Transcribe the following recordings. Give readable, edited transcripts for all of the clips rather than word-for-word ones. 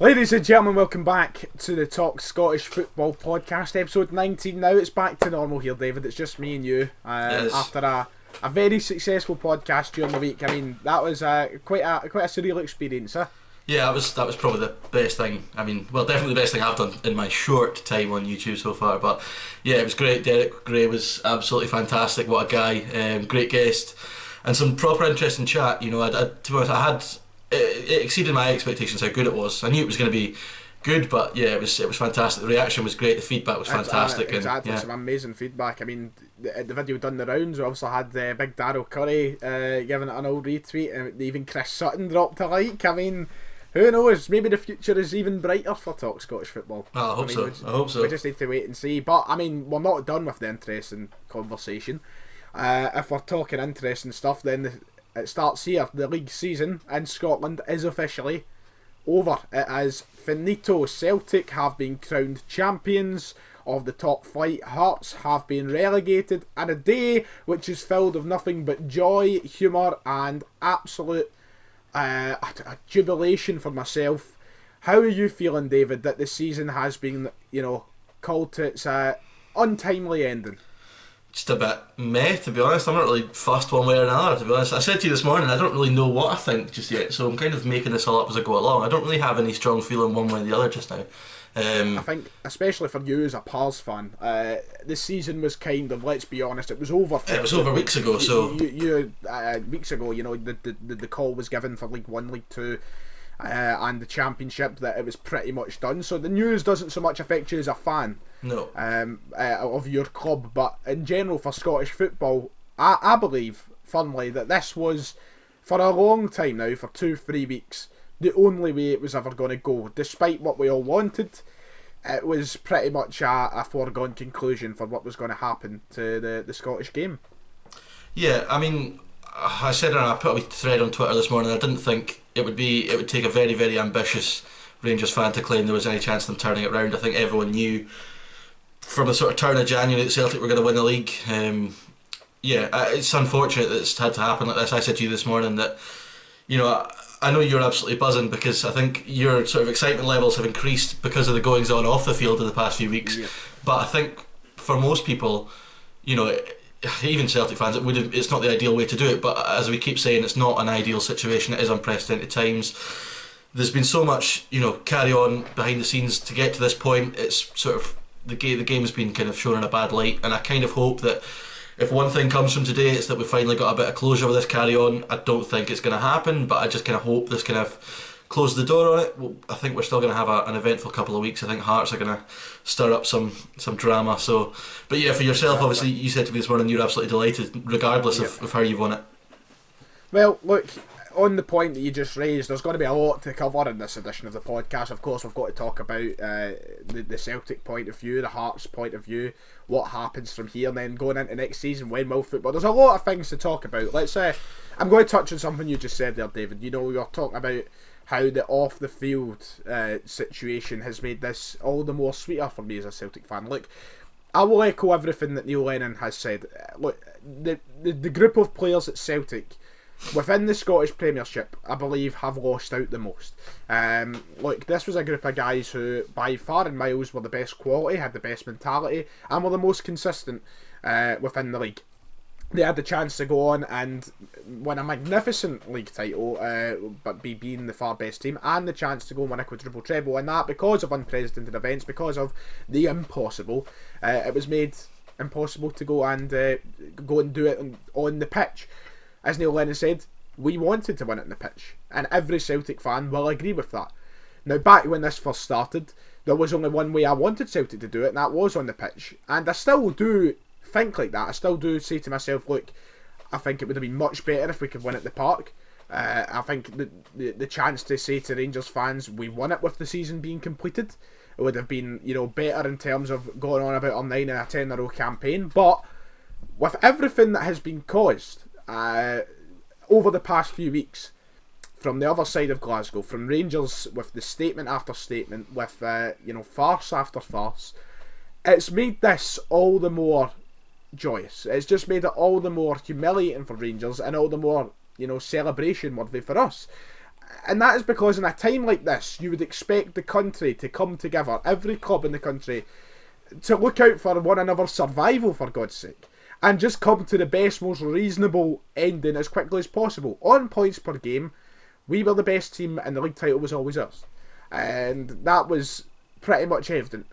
Ladies and gentlemen, welcome back to the Talk Scottish Football Podcast, episode 19 now. It's back to normal here, David. It's just me and you. Yes. After a very successful podcast during the week. I mean, that was quite a surreal experience, huh? Yeah, that was probably the best thing. I mean, well, definitely the best thing I've done in my short time on YouTube so far. But yeah, it was great. Derek Gray was absolutely fantastic. What a guy! Great guest, and some proper interesting chat. You know, to be honest, it exceeded my expectations how good it was. I knew it was going to be good, but yeah, it was fantastic. The reaction was great. The feedback was fantastic. Exactly, and, yeah. Some amazing feedback. I mean, the video done the rounds. We also had Big Darryl Curry giving it an old retweet, and even Chris Sutton dropped a like. I mean, who knows? Maybe the future is even brighter for Talk Scottish Football. Oh, I hope so. We just need to wait and see. But I mean, we're not done with the interesting conversation. If we're talking interesting stuff, then it starts here. The league season in Scotland is officially over. It is finito. Celtic have been crowned champions of the top flight. Hearts have been relegated, and a day which is filled with nothing but joy, humour, and absolute a jubilation for myself. How are you feeling, David, that the season has been, called to its untimely ending? Just a bit meh, to be honest. I'm not really fussed one way or another, to be honest. I said to you this morning, I don't really know what I think just yet, so I'm kind of making this all up as I go along. I don't really have any strong feeling one way or the other just now. I think, especially for you as a Pars fan, the season was kind of, let's be honest, it was over. It was over weeks ago, so... Weeks ago, the call was given for League 1, League 2, and the Championship, that it was pretty much done. So the news doesn't so much affect you as a fan. No. Of your club, but in general for Scottish football, I believe firmly that this was, for a long time now, for 2-3 weeks, the only way it was ever going to go. Despite what we all wanted, it was pretty much a foregone conclusion for what was going to happen to the Scottish game. Yeah, I mean, I said, and I put a thread on Twitter this morning, I didn't think it would take a very, very ambitious Rangers fan to claim there was any chance of them turning it round. I think everyone knew from the sort of turn of January that Celtic were going to win the league. It's unfortunate that it's had to happen like this. I said to you this morning that, I know you're absolutely buzzing because I think your sort of excitement levels have increased because of the goings on off the field in the past few weeks. Yeah. But I think for most people, even Celtic fans, it's not the ideal way to do it. But as we keep saying, it's not an ideal situation. It is unprecedented times. There's been so much, carry on behind the scenes to get to this point. It's sort of the game's been kind of shown in a bad light, and I kind of hope that if one thing comes from today, it's that we finally got a bit of closure with this carry on. I don't think it's going to happen, but I just kind of hope this kind of closes the door on it. Well, I think we're still going to have an eventful couple of weeks. I think Hearts are going to stir up some drama. So, but yeah, for yourself, obviously, you said to me this morning you're absolutely delighted, regardless of how you've won it. Well, look, on the point that you just raised, there's going to be a lot to cover in this edition of the podcast. Of course, we've got to talk about the Celtic point of view, the Hearts point of view, what happens from here, and then going into next season, when will football... There's a lot of things to talk about. I'm going to touch on something you just said there, David. You're talking about how the off-the-field situation has made this all the more sweeter for me as a Celtic fan. Look, I will echo everything that Neil Lennon has said. Look, the group of players at Celtic within the Scottish Premiership, I believe, have lost out the most. Look, this was a group of guys who, by far and miles, were the best quality, had the best mentality, and were the most consistent within the league. They had the chance to go on and win a magnificent league title, but being the far best team, and the chance to go and win a quadruple treble, and that because of unprecedented events, because of the impossible. It was made impossible to go and do it on the pitch. As Neil Lennon said, we wanted to win it on the pitch, and every Celtic fan will agree with that. Now, back when this first started, there was only one way I wanted Celtic to do it, and that was on the pitch. And I still do think like that. I still do say to myself, look, I think it would have been much better if we could win at the Park. I think the chance to say to Rangers fans, we won it with the season being completed, it would have been, better in terms of going on about our 9 and a 10 in a row campaign. But with everything that has been caused over the past few weeks, from the other side of Glasgow, from Rangers with the statement after statement, with farce after farce, it's made this all the more joyous. It's just made it all the more humiliating for Rangers, and all the more celebration worthy for us. And that is because in a time like this, you would expect the country to come together, every club in the country, to look out for one another's survival, for God's sake, and just come to the best, most reasonable ending as quickly as possible. On points per game, we were the best team and the league title was always us. And that was pretty much evident.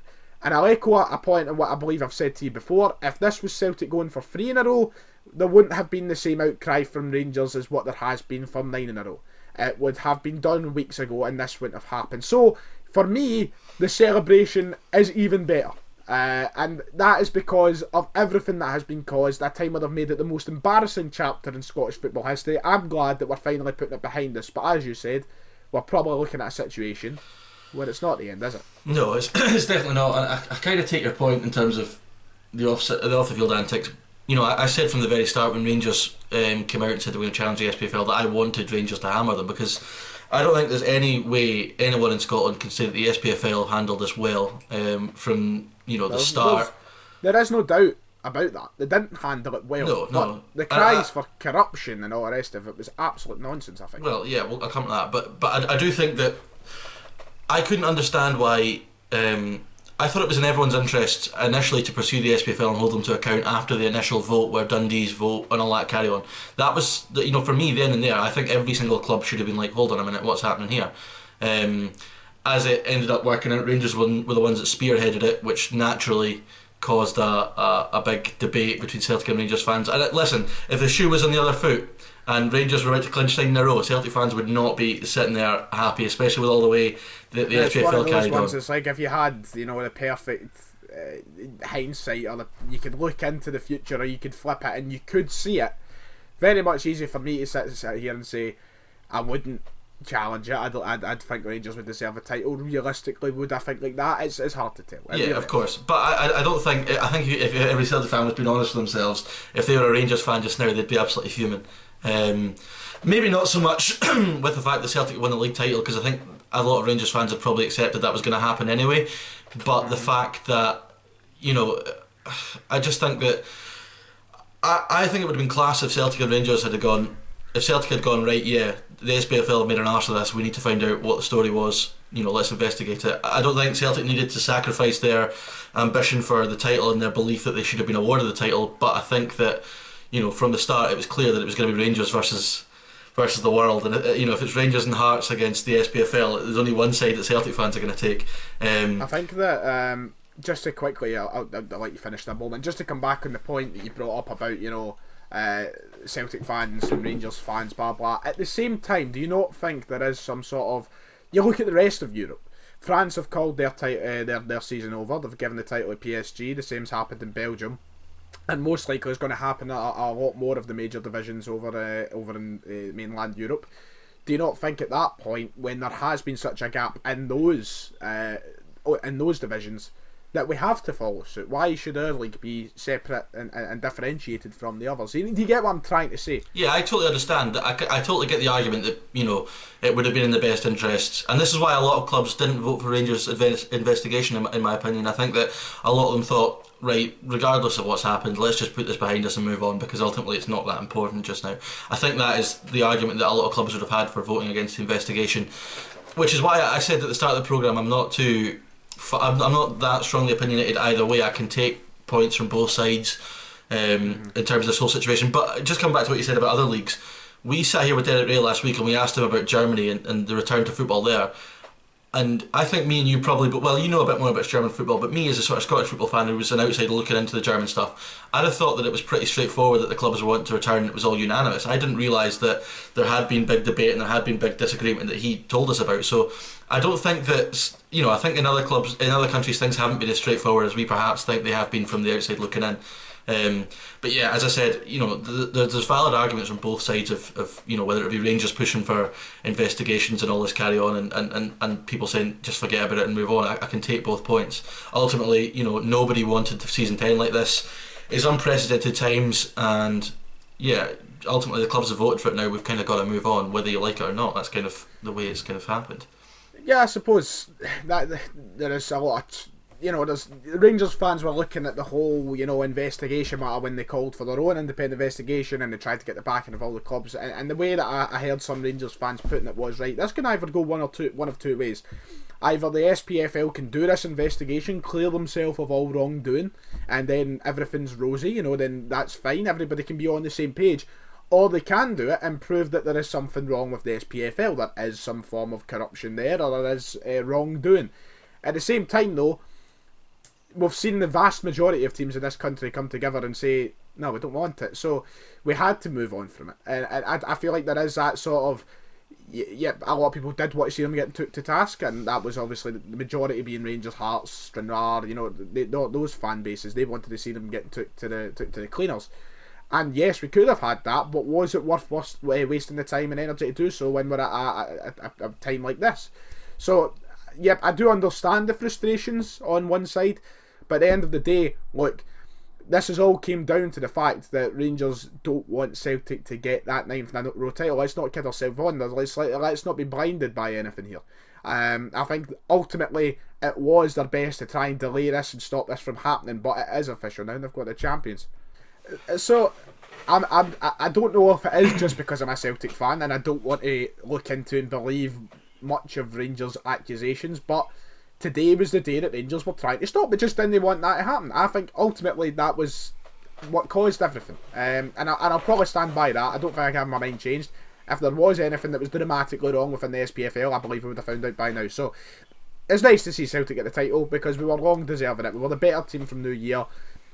And I'll echo a point on what I believe I've said to you before. If this was Celtic going for 3 in a row, there wouldn't have been the same outcry from Rangers as what there has been for 9 in a row. It would have been done weeks ago and this wouldn't have happened. So, for me, the celebration is even better. And that is because of everything that has been caused. That time where they've made it the most embarrassing chapter in Scottish football history. I'm glad that we're finally putting it behind us. But as you said, we're probably looking at a situation where it's not the end, is it? No, it's definitely not. And I kind of take your point in terms of the off the field antics. You know, I said from the very start when Rangers came out and said they were going to challenge the SPFL that I wanted Rangers to hammer them, because I don't think there's any way anyone in Scotland can say that the SPFL handled this well from the start. There is no doubt about that. They didn't handle it well. No. The cries for corruption and all the rest of it was absolute nonsense, I think. Well, yeah, I'll come to that. But I do think that I couldn't understand why. I thought it was in everyone's interest initially to pursue the SPFL and hold them to account after the initial vote, where Dundee's vote and all that carry on. That was, for me then and there, I think every single club should have been like, hold on a minute, what's happening here? As it ended up working out, Rangers were the ones that spearheaded it, which naturally caused a big debate between Celtic and Rangers fans. And listen, if the shoe was on the other foot and Rangers were about to clinch 9 in a row, Celtic fans would not be sitting there happy, especially with all the way that the SPFL carried on. It's like if you had, the perfect hindsight, or you could look into the future, or you could flip it and you could see it. Very much easier for me to sit here and say I wouldn't challenge it. I'd think Rangers would deserve a title. Realistically, would I think like that? It's hard to tell. Yeah, of course. But I don't think. I think if every Celtic fan was being honest with themselves, if they were a Rangers fan just now, they'd be absolutely fuming. Maybe not so much with the fact that Celtic won the league title, because I think a lot of Rangers fans have probably accepted that was going to happen anyway. But the fact that, I just think that I think it would have been class if Celtic and Rangers had gone. If Celtic had gone, right, yeah, the SPFL have made an arse of this, we need to find out what the story was, let's investigate it. I don't think Celtic needed to sacrifice their ambition for the title and their belief that they should have been awarded the title, but I think that, from the start it was clear that it was going to be Rangers versus the world, and if it's Rangers and Hearts against the SPFL, there's only one side that Celtic fans are going to take. I think that, just to quickly, I'll let you finish that moment, just to come back on the point that you brought up about, Celtic fans and Rangers fans, blah blah. At the same time, do you not think there is some sort of? You look at the rest of Europe. France have called their season over. They've given the title to PSG. The same's happened in Belgium, and most likely is going to happen at a lot more of the major divisions over in mainland Europe. Do you not think at that point, when there has been such a gap in those divisions, that we have to follow suit? Why should our league be separate and differentiated from the others? Do you get what I'm trying to say? Yeah, I totally understand. I totally get the argument that it would have been in the best interests, and this is why a lot of clubs didn't vote for Rangers' investigation. In my opinion, I think that a lot of them thought, right, regardless of what's happened, let's just put this behind us and move on, because ultimately it's not that important just now. I think that is the argument that a lot of clubs would have had for voting against the investigation, which is why I said at the start of the programme I'm not that strongly opinionated either way. I can take points from both sides in terms of this whole situation. But just come back to what you said about other leagues. We sat here with Derek Ray last week and we asked him about Germany and the return to football there. And I think me and you probably, you know a bit more about German football, but me as a sort of Scottish football fan who was an outsider looking into the German stuff, I'd have thought that it was pretty straightforward that the clubs were wanting to return. It was all unanimous. I didn't realise that there had been big debate and there had been big disagreement that he told us about. So I don't think that, I think in other clubs, in other countries, things haven't been as straightforward as we perhaps think they have been from the outside looking in. But yeah, as I said, there's valid arguments from both sides of whether it be Rangers pushing for investigations and all this carry on, and people saying just forget about it and move on. I can take both points. Ultimately, nobody wanted season 10 like this. It's unprecedented times, and yeah, ultimately the clubs have voted for it now. We've kind of got to move on, whether you like it or not. That's kind of the way it's kind of happened. Yeah, I suppose that there is a lot of there's Rangers fans were looking at the whole, investigation matter when they called for their own independent investigation and they tried to get the backing of all the clubs. And the way that I heard some Rangers fans putting it was, right, this can either go one of two ways. Either the SPFL can do this investigation, clear themselves of all wrongdoing, and then everything's rosy, then that's fine, everybody can be on the same page. Or they can do it and prove that there is something wrong with the SPFL, there is some form of corruption there, or there is wrongdoing. At the same time, though, we've seen the vast majority of teams in this country come together and say, no, we don't want it. So we had to move on from it. And I feel like there is that sort of, a lot of people did want to see them get took to task, and that was obviously the majority being Rangers, Hearts, Stranraer, those fan bases. They wanted to see them get took to the cleaners. And yes, we could have had that, but was it worth wasting the time and energy to do so when we're at a time like this? So, yep, I do understand the frustrations on one side, but at the end of the day, look, this has all came down to the fact that Rangers don't want Celtic to get that 9th in a row title. Let's not kid ourselves on. Let's not be blinded by anything here. I think ultimately it was their best to try and delay this and stop this from happening, but it is official now and they've got the champions. So I don't know if it is just because I'm a Celtic fan and I don't want to look into and believe much of Rangers' accusations, but today was the day that Rangers were trying to stop. They just didn't want that to happen. I think ultimately that was what caused everything. And I'll probably stand by that. I don't think I have my mind changed. If there was anything that was dramatically wrong within the SPFL, I believe we would have found out by now. So it's nice to see Celtic get the title because we were long deserving it. We were the better team from New Year.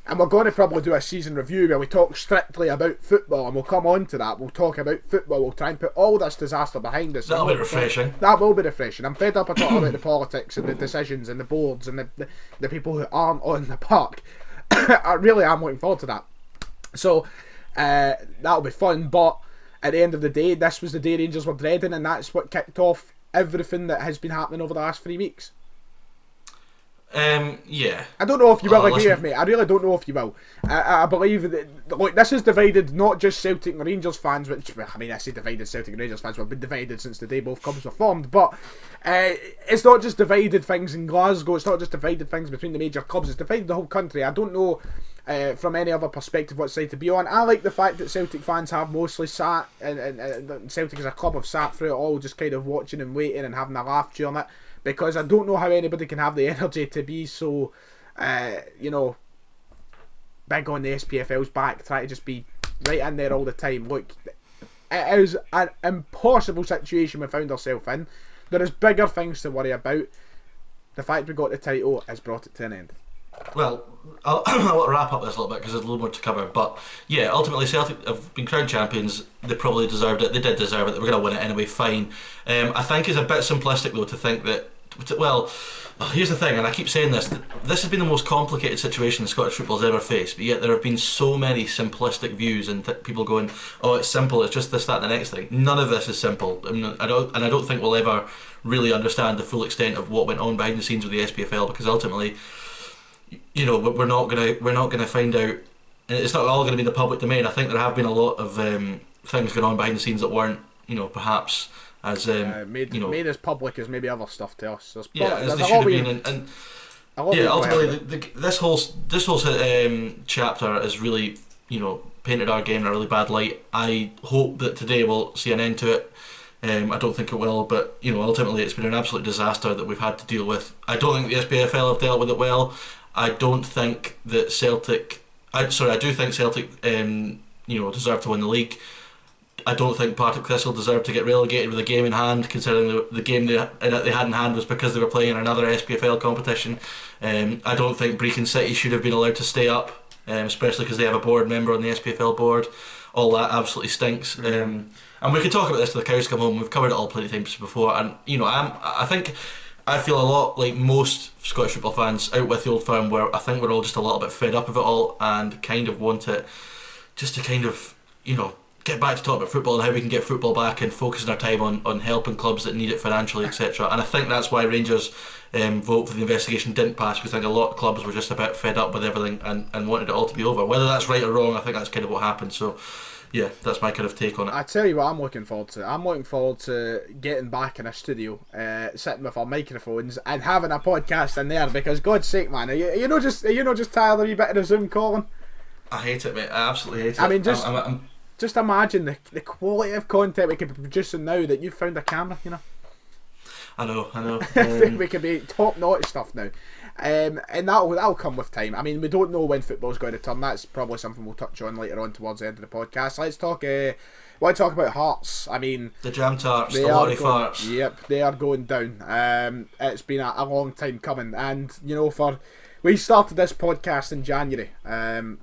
And we're going to probably do a season review where we talk strictly about football, and we'll come on to that. We'll talk about football. We'll try and put all this disaster behind us. That'll be refreshing. That will be refreshing. I'm fed up of talking about the politics and the decisions and the boards and the people who aren't on the park. I really am looking forward to that. So that'll be fun. But at the end of the day, this was the day Rangers were dreading, and that's what kicked off everything that has been happening over the last 3 weeks. Yeah. I don't know if you will agree with me. I really don't know if you will. I believe that, look, this has divided not just Celtic and Rangers fans, which, well, I mean, I say divided Celtic and Rangers fans, we've been divided since the day both clubs were formed, but it's not just divided things in Glasgow, it's not just divided things between the major clubs, it's divided the whole country. I don't know from any other perspective what side to be on. I like the fact that Celtic fans have mostly sat, and Celtic as a club have sat through it all, just kind of watching and waiting and having a laugh during it. Because I don't know how anybody can have the energy to be so, big on the SPFL's back, try to just be right in there all the time. Look, it is an impossible situation we found ourselves in. There is bigger things to worry about. The fact we got the title has brought it to an end. Well, I'll wrap up this a little bit because there's a little more to cover. But yeah, ultimately Celtic have been crowned champions. They probably deserved it. They did deserve it. They were going to win it anyway. Fine. I think it's a bit simplistic though to think that. Well, here's the thing, and I keep saying this. This has been the most complicated situation Scottish football's ever faced. But yet there have been so many simplistic views and people going, "Oh, it's simple. It's just this, that, and the next thing." None of this is simple. I don't think we'll ever really understand the full extent of what went on behind the scenes with the SPFL because ultimately, we're not gonna find out. And it's not all going to be in the public domain. I think there have been a lot of things going on behind the scenes that weren't, perhaps as made as public as maybe other stuff to us. As they should have been. And ultimately, this whole chapter has really, painted our game in a really bad light. I hope that today we'll see an end to it. I don't think it will, but ultimately it's been an absolute disaster that we've had to deal with. I don't think the SPFL have dealt with it well. I don't think that Celtic. I do think Celtic, deserve to win the league. I don't think Partick Thistle deserved to get relegated with a game in hand, considering the game they had in hand was because they were playing in another SPFL competition. I don't think Brecon City should have been allowed to stay up, especially because they have a board member on the SPFL board. All that absolutely stinks. And we could talk about this till the cows come home. We've covered it all plenty of times before, and I feel a lot like most Scottish football fans out with the old firm, where I think we're all just a little bit fed up of it all and kind of want it just to kind of get back to talk about football and how we can get football back and focusing our time on helping clubs that need it financially, etc. And I think that's why Rangers' vote for the investigation didn't pass, because I think a lot of clubs were just about fed up with everything and wanted it all to be over. Whether that's right or wrong, I think that's kind of what happened. So yeah, that's my kind of take on it. I tell you what I'm looking forward to. I'm looking forward to getting back in a studio, sitting with our microphones and having a podcast in there, because God's sake, man, are you not just tired of a wee bit of the Zoom calling? I hate it, mate. I absolutely hate it. I mean, just imagine the quality of content we could be producing now that you've found a camera, you know. I know. We could be top-notch stuff now. And that'll come with time. I mean, we don't know when football's going to turn. That's probably something we'll touch on later on towards the end of the podcast. Let's talk. Want to talk about Hearts? I mean, the jam tarts, the lorry farts. Yep, they are going down. It's been a long time coming, and you know, we started this podcast in January.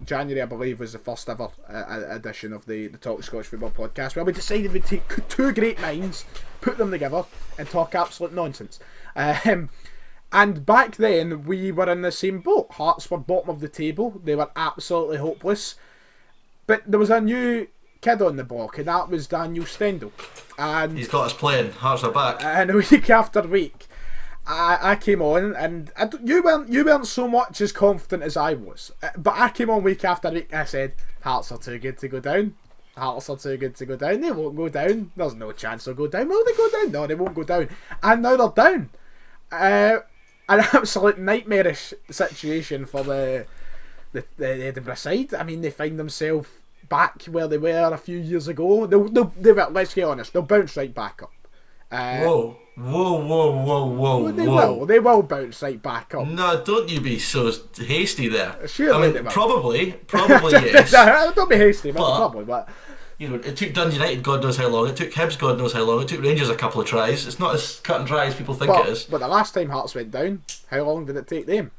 January, I believe, was the first ever edition of the Talk Scottish Football podcast, where we decided we'd take two great minds, put them together, and talk absolute nonsense. And back then, we were in the same boat. Hearts were bottom of the table. They were absolutely hopeless. But there was a new kid on the block, and that was Daniel Stendhal. And he's got us playing. Hearts are back. And week after week, I came on, and you weren't so much as confident as I was. But I came on week after week, and I said, Hearts are too good to go down. Hearts are too good to go down. They won't go down. There's no chance they'll go down. Will they go down? No, they won't go down. And now they're down. An absolute nightmarish situation for the Edinburgh side. I mean, they find themselves back where they were a few years ago. They will, let's get honest, they'll bounce right back up. Whoa. They will bounce right back up. No, don't you be so hasty there. Surely I mean, they will. probably yes. Don't be hasty, probably, but you know, it took Dundee United God knows how long, it took Hibs God knows how long, it took Rangers a couple of tries. It's not as cut and dry as people think it is. But the last time Hearts went down, how long did it take them?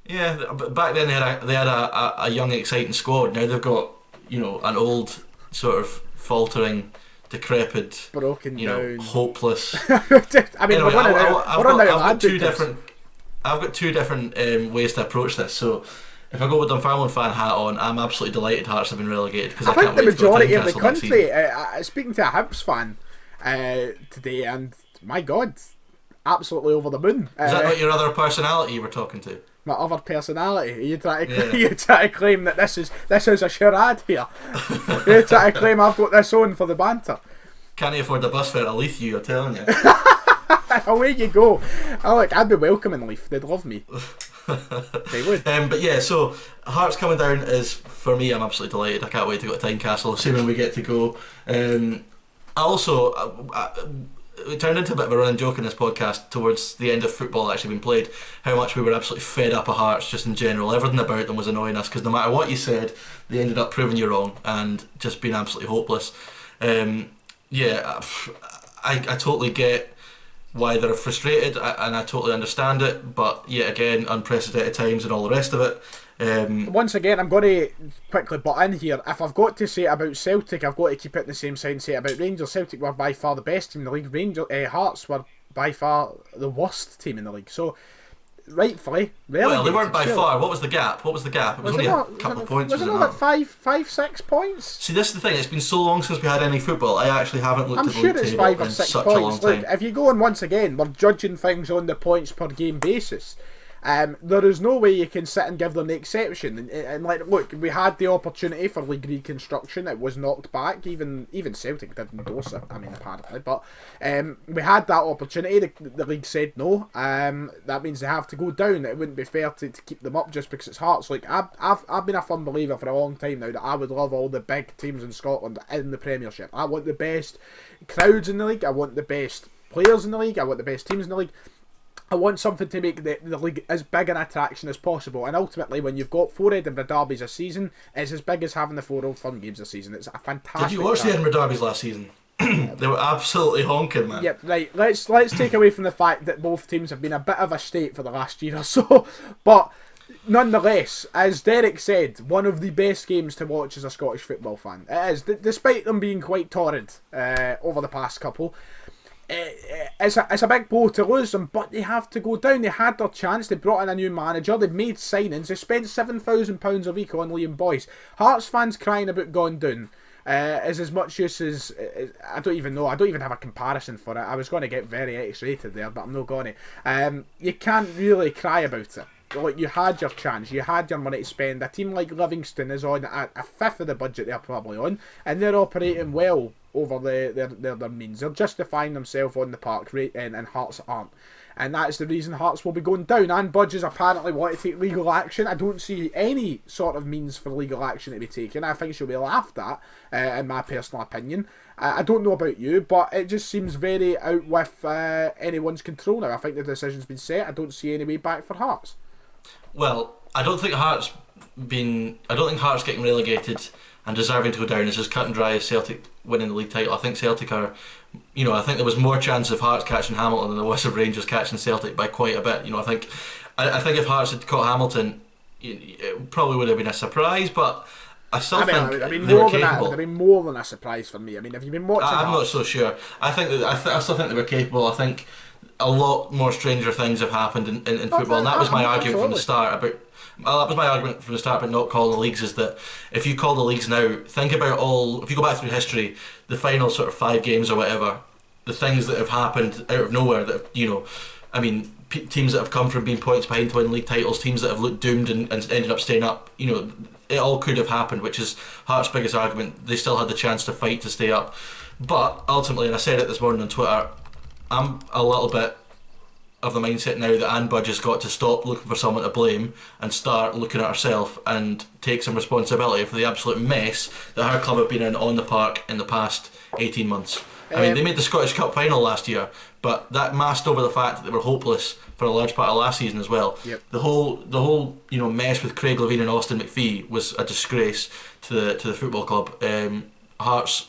Yeah, but back then they had a young exciting squad. Now they've got, you know, an old sort of faltering, decrepit, broken down, hopeless. I mean, anyway, I've got two different ways to approach this. So if I go with Dunfermline fan hat on, I'm absolutely delighted Hearts have been relegated, because I think can't wait to go to the majority of the Tynecastle country. Speaking to a Hibs fan today, and my God, absolutely over the moon. Is that not your other personality you were talking to? My other personality? Are you trying to claim that this is a charade here? You're trying to claim I've got this on for the banter? Can't afford the bus fare to Leith, I'm telling you. Away you go. Oh, look, I'd be welcoming Leith. They'd love me. They would. But yeah, so Hearts coming down is, for me, I'm absolutely delighted. I can't wait to go to Tynecastle, assuming we get to go. It turned into a bit of a running joke in this podcast towards the end of football actually being played, how much we were absolutely fed up of Hearts just in general. Everything about them was annoying us, because no matter what you said, they ended up proving you wrong and just being absolutely hopeless. I totally get why they're frustrated, and I totally understand it, but yet again, unprecedented times and all the rest of it. Once again, I'm going to quickly butt in here. If I've got to say it about Celtic, I've got to keep it in the same side and say it about Rangers. Celtic were by far the best team in the league. Hearts were by far the worst team in the league. So, rightfully, well, they weren't by far. What was the gap? It was only a couple of points. Was it not like 5-6 points? See, this is the thing. It's been so long since we had any football. I actually haven't looked at the league table in such a long time. Look, if you go on once again, we're judging things on the points per game basis. There is no way you can sit and give them the exception. And like, look, we had the opportunity for league reconstruction. It was knocked back. Even Celtic did endorse it. I mean, apparently, but we had that opportunity. The league said no. That means they have to go down. It wouldn't be fair to keep them up just because it's Hearts. Like I've been a firm believer for a long time now that I would love all the big teams in Scotland in the Premiership. I want the best crowds in the league. I want the best players in the league. I want the best teams in the league. I want something to make the league as big an attraction as possible, and ultimately, when you've got 4 Edinburgh derbies a season, it's as big as having the 4 Old Firm games a season. It's a fantastic. Did you watch the Edinburgh derbies last season? They were absolutely honking, man. Yep, right. Let's take away from the fact that both teams have been a bit of a state for the last year or so, but nonetheless, as Derek said, one of the best games to watch as a Scottish football fan. It is, despite them being quite torrid over the past couple. It's a big blow to lose them, but they have to go down. They had their chance. They brought in a new manager. They've made signings. They spent £7,000 a week on Liam Boyce. Hearts fans crying about going down. is as much use as I don't even know. I don't even have a comparison for it. I was going to get very X-rated there, but I'm not going to. You can't really cry about it. Like, you had your chance, you had your money to spend. A team like Livingston is on a fifth of the budget they're probably on, and they're operating well over their means. They're justifying themselves on the park, and Hearts aren't. And that's the reason Hearts will be going down. Anne Budges apparently want to take legal action. I don't see any sort of means for legal action to be taken. I think she'll be laughed at, in my personal opinion. I don't know about you, but it just seems very out with anyone's control now. I think the decision's been set. I don't see any way back for Hearts. Well, I don't think Hearts getting relegated and deserving to go down is as cut and dry as Celtic winning the league title. I think Celtic are, I think there was more chance of Hearts catching Hamilton than there was of Rangers catching Celtic by quite a bit. I think if Hearts had caught Hamilton, it probably would have been a surprise, but I still think they were capable. There'd be more than a surprise for me. I mean, have you been watching? I'm not so sure. I still think they were capable. I think a lot more stranger things have happened in football, and that was my argument from the start about. Well, that was my argument from the start about not calling the leagues, is that if you call the leagues now, think about if you go back through history, the final sort of 5 games or whatever, the things that have happened out of nowhere that, teams that have come from being points behind to win league titles, teams that have looked doomed and ended up staying up, it all could have happened, which is Hearts' biggest argument. They still had the chance to fight to stay up. But ultimately, and I said it this morning on Twitter, I'm a little bit of the mindset now that Anne Budge has got to stop looking for someone to blame and start looking at herself and take some responsibility for the absolute mess that her club have been in on the park in the past 18 months. They made the Scottish Cup final last year, but that masked over the fact that they were hopeless for a large part of last season as well. Yep. The whole mess with Craig Levein and Austin McPhee was a disgrace to the football club. Hearts,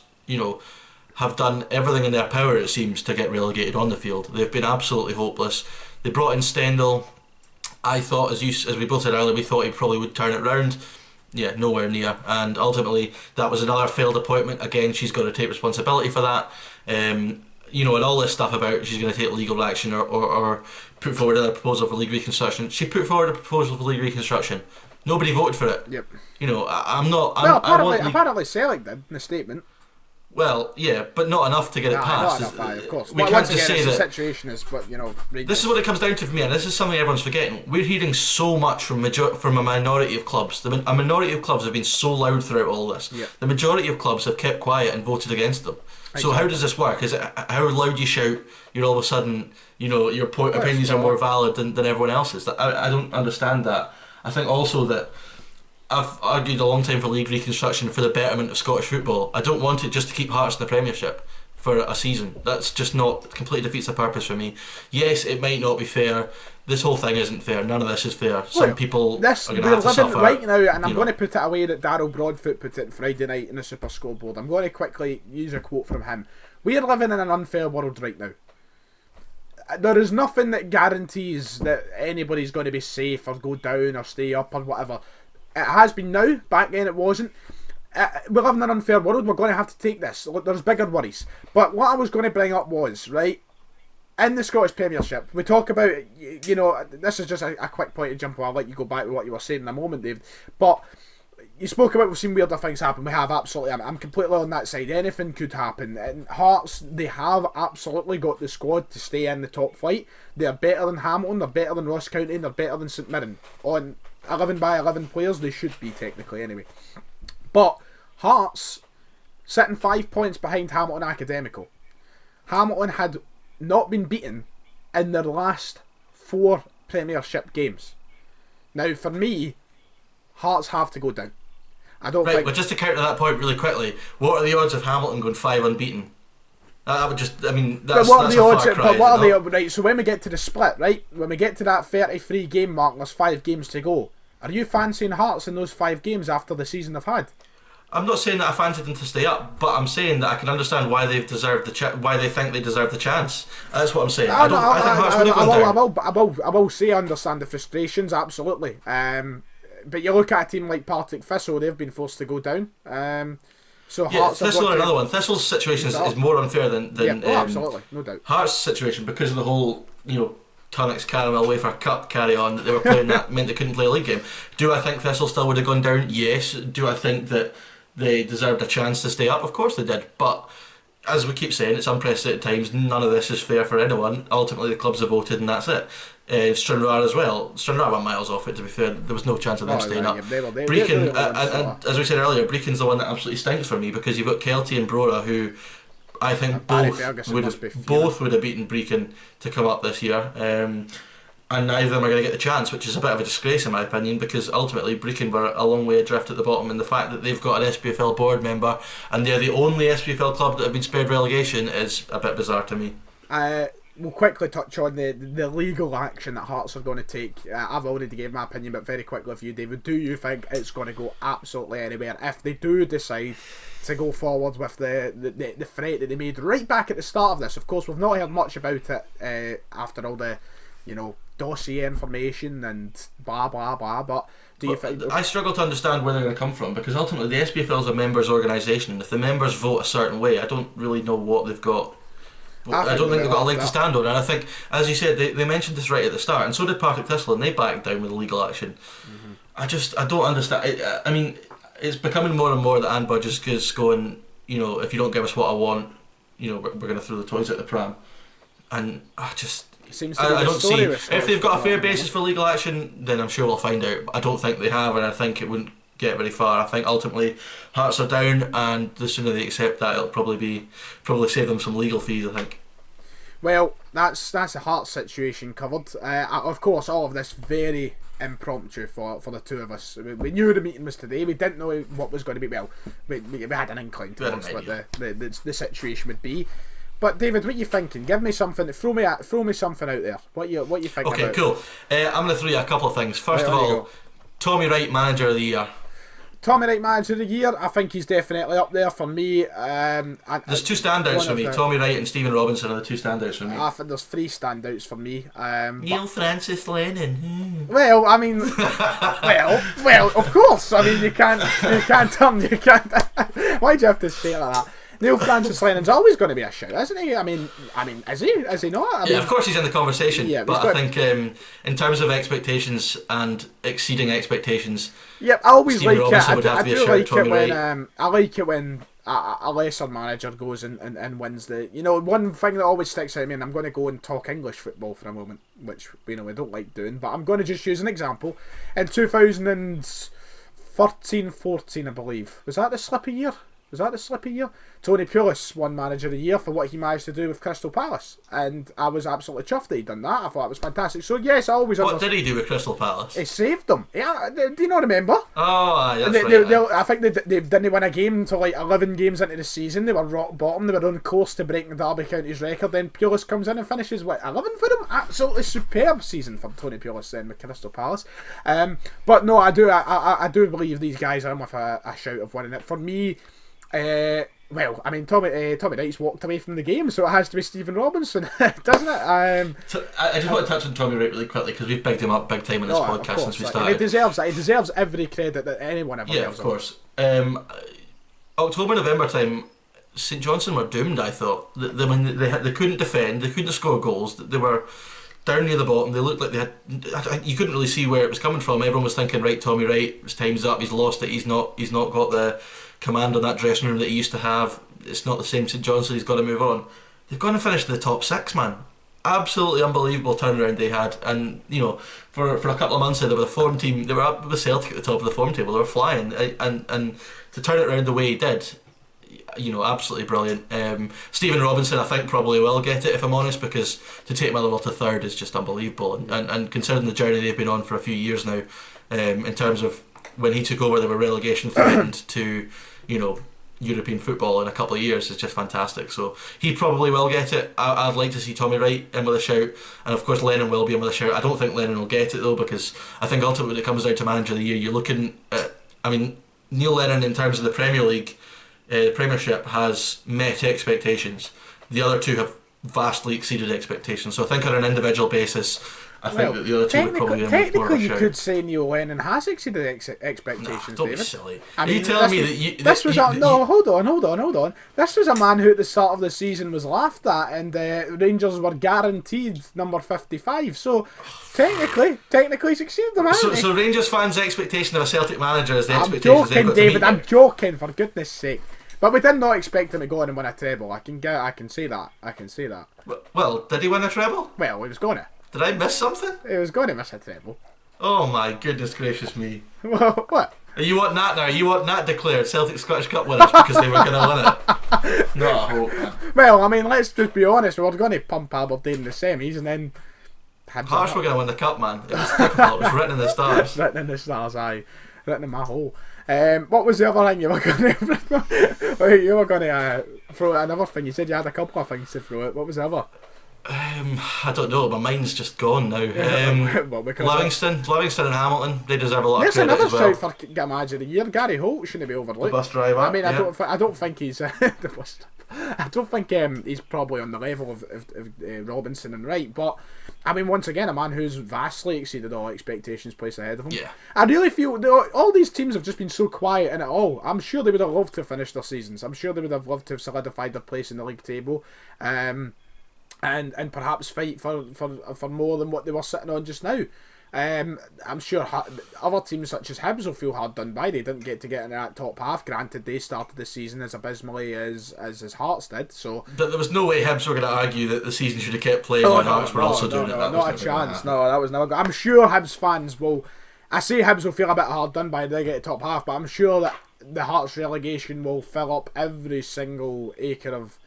have done everything in their power, it seems, to get relegated on the field. They've been absolutely hopeless. They brought in Stendhal. I thought, as we both said earlier, we thought he probably would turn it round. Yeah, nowhere near. And ultimately, that was another failed appointment. Again, she's got to take responsibility for that. And all this stuff about she's going to take legal action or put forward a proposal for league reconstruction. She put forward a proposal for league reconstruction. Nobody voted for it. Yep. I'm not. Apparently Celtic did in the statement. Well, yeah, but not enough to get it passed. Not enough, of course. We can't just say the that situation is, but this is what it comes down to for me, and this is something everyone's forgetting. We're hearing so much from a minority of clubs. A minority of clubs have been so loud throughout all this. Yeah. The majority of clubs have kept quiet and voted against them. Exactly. So how does this work? Is it how loud you shout? You're all of a sudden, your opinions are more valid than everyone else's. I don't understand that. I think also that I've argued a long time for league reconstruction for the betterment of Scottish football. I don't want it just to keep Hearts in the Premiership for a season. That's just completely defeats the purpose for me. Yes, it might not be fair. This whole thing isn't fair. None of this is fair. Some people are going to have to suffer. Right now, and I'm going to put it away that Darryl Broadfoot put it Friday night in the Super Scoreboard. I'm going to quickly use a quote from him. We are living in an unfair world right now. There is nothing that guarantees that anybody's going to be safe or go down or stay up or whatever. It has been now. Back then it wasn't. We live in an unfair world. We're going to have to take this. Look, there's bigger worries. But what I was going to bring up was, right, in the Scottish Premiership, we talk about, this is just a quick point to jump on. I'll let you go back to what you were saying in a moment, Dave. But you spoke about we've seen weirder things happen. We have, absolutely. I'm completely on that side. Anything could happen. And Hearts, they have absolutely got the squad to stay in the top flight. They're better than Hamilton. They're better than Ross County. They're better than St Mirren. On 11 by 11 players, they should be technically anyway. But Hearts sitting 5 points behind Hamilton Academical. Hamilton had not been beaten in their last 4 Premiership games. Now, for me, Hearts have to go down. I don't think. But just to counter that point really quickly, what are the odds of Hamilton going 5 unbeaten? That would just, that's what are the odds? Far cry, but what are the right? So when we get to the split, right? When we get to that 33 game mark, and there's 5 games to go. Are you fancying Hearts in those 5 games after the season they've had? I'm not saying that I fancied them to stay up, but I'm saying that I can understand why they've deserved why they think they deserve the chance. That's what I'm saying. I think Hearts would have gone down. I will say I understand the frustrations, absolutely. But you look at a team like Partick Thistle, they've been forced to go down. So yeah, Hearts Thistle are another one. Thistle's situation is more unfair than absolutely, no doubt. Hearts' situation, because of the whole Tunnocks Caramel Wafer Cup carry on that they were playing that meant they couldn't play a league game. Do I think Thistle still would have gone down? Yes. Do I think that they deserved a chance to stay up. Of course they did, but as we keep saying, it's unprecedented times. None of this is fair for anyone. Ultimately, the clubs have voted, and that's it. Stranraer as well. Stranraer were miles off it, to be fair. There was no chance of them staying up. Brecon, and as we said earlier, Brecon's the one that absolutely stinks for me, because you've got Kelty and Brora, who I think both would have beaten Brecon to come up this year. And neither of them are going to get the chance, which is a bit of a disgrace in my opinion, because ultimately Brecon were a long way adrift at the bottom, and the fact that they've got an SPFL board member and they're the only SPFL club that have been spared relegation is a bit bizarre to me. We'll quickly touch on the legal action that Hearts are going to take. I've already gave my opinion, but very quickly of you, David, do you think it's going to go absolutely anywhere if they do decide to go forward with the threat that they made right back at the start of this? Of course, we've not heard much about it after all the, dossier information and blah blah blah, but do you think... I struggle to understand where they're going to come from, because ultimately the SPFL is a members' organisation, and if the members vote a certain way, I don't really know what they've got. I don't think they've got a leg to stand on, and I think, as you said, they mentioned this right at the start, and so did Partick Thistle, and they backed down with legal action. I don't understand. I mean, it's becoming more and more that Anne Budge is going, if you don't give us what I want, we're going to throw the toys at the pram, and I don't see, if they've got a fair basis for legal action, then I'm sure we'll find out. But I don't think they have, and I think it wouldn't get very far. I think ultimately Hearts are down, and the sooner they accept that, it'll probably save them some legal fees, I think. Well, that's the Hearts situation covered. Of course, all of this very impromptu for the two of us. We knew the meeting was today. We didn't know what was going to be. Well, we had an inkling towards what the situation would be. But David, what are you thinking? Give me something. Throw me something out there. What you think? Okay, about cool. I'm going to throw you a couple of things. First of all, Tommy Wright, manager of the year. Tommy Wright, manager of the year. I think he's definitely up there for me. There's two standouts for me. Tommy Wright and Stephen Robinson are the two standouts for me. I think there's three standouts for me. Neil Francis Lennon. Well, I mean, well, of course. I mean, you can't. Why'd you have to say it like that? Neil Francis Lennon's always going to be a shout, isn't he? I mean, is he? Is he not? Of course he's in the conversation. Yeah, but I think in terms of expectations and exceeding expectations, I always Stephen like Robinson it. would have to be a shout. I like it when a lesser manager goes and wins the. One thing that always sticks out to me, and I'm going to go and talk English football for a moment, which we don't like doing, but I'm going to just use an example. In 2013-14, I believe, was that the slippy year? Tony Pulis won Manager of the Year for what he managed to do with Crystal Palace, and I was absolutely chuffed that he'd done that. I thought it was fantastic. So yes, I always... What did he do with Crystal Palace? He saved them. Yeah, do you not remember? Oh, that's right. I think they didn't win a game until like 11 games into the season. They were rock bottom. They were on course to breaking the Derby County's record. Then Pulis comes in and finishes 11 for them. Absolutely superb season for Tony Pulis then with Crystal Palace. But no, I do believe these guys are in with a shout of winning it. For me, well, I mean, Tommy Wright's walked away from the game, so it has to be Stephen Robinson, doesn't it? So I just want to touch on Tommy Wright really quickly, because we've bigged him up big time in this podcast since we started. He deserves every credit that anyone ever gives him. Yeah, of course. October, November time, St Johnstone were doomed, I thought. They couldn't defend, they couldn't score goals, they were down near the bottom. They looked like they had... You couldn't really see where it was coming from. Everyone was thinking, right, Tommy Wright, his time's up, he's lost it, he's not got the command on that dressing room that he used to have. It's not the same St Johnstone, he's got to move on. They've gone and finished in the top six, man. Absolutely unbelievable turnaround they had. And for a couple of months there, they were the form team. They were up with Celtic at the top of the form table. They were flying, and to turn it around the way he did, absolutely brilliant. Stephen Robinson, I think, probably will get it, if I'm honest, because to take Motherwell to third is just unbelievable. And considering the journey they've been on for a few years now, in terms of when he took over, they were relegation threatened to European football in a couple of years, is just fantastic. So he probably will get it. I'd like to see Tommy Wright in with a shout, and of course Lennon will be in with a shout. I don't think Lennon will get it though, because I think ultimately when it comes down to Manager of the Year, you're looking at, Neil Lennon in terms of the Premier League, the Premiership has met expectations. The other two have vastly exceeded expectations. So I think on an individual basis, I think that the other two would probably be more of a technically, you shout. could say Neil Lennon has exceeded expectations. Don't David. be silly. I Are you mean, telling me this was hold on. This was a man who at the start of the season was laughed at, and Rangers were guaranteed number 55. So technically, he's exceeded them. So Rangers fans' expectation of a Celtic manager is the I'm expectations they've joking, got David. to I'm meet. joking, for goodness sake. But we did not expect him to go on and win a treble. I can say that. Well, did he win a treble? Well, he was going to. Did I miss something? He was going to miss a treble. Oh my goodness gracious me! What? You want that now? You want that declared Celtic Scottish Cup winners because they were going to win it? Not a hope, man. Well, I mean, let's just be honest. We were going to pump Aberdeen in the semis, and then Hearts were going to win the cup, man. It was difficult. It was written in the stars. Written in the stars, aye. Written in my hole. What was the other thing you were going to? You were going to throw another thing. You said you had a couple of things to throw it. What was the other? I don't know. My mind's just gone now. Livingston and Hamilton. They deserve a lot of there's credit another as well. shout for Manager of the Year. Gary Holt shouldn't be overlooked. The bus driver. I mean, yeah. I don't think he's the bus. I don't think he's probably on the level of Robinson and Wright, but I mean, once again, a man who's vastly exceeded all expectations placed ahead of him. Yeah. I really feel all these teams have just been so quiet in it all. I'm sure they would have loved to have finished their seasons. I'm sure they would have loved to have solidified their place in the league table. And perhaps fight for more than what they were sitting on just now. I'm sure other teams such as Hibs will feel hard done by. They didn't get in that top half. Granted, they started the season as abysmally as Hearts did. So there was no way Hibs were going to argue that the season should have kept playing when Hearts were also doing it. Not a chance. No, that was never good. I'm sure Hibs fans will. I say Hibs will feel a bit hard done by they get top half, but I'm sure that the Hearts relegation will fill up every single acre of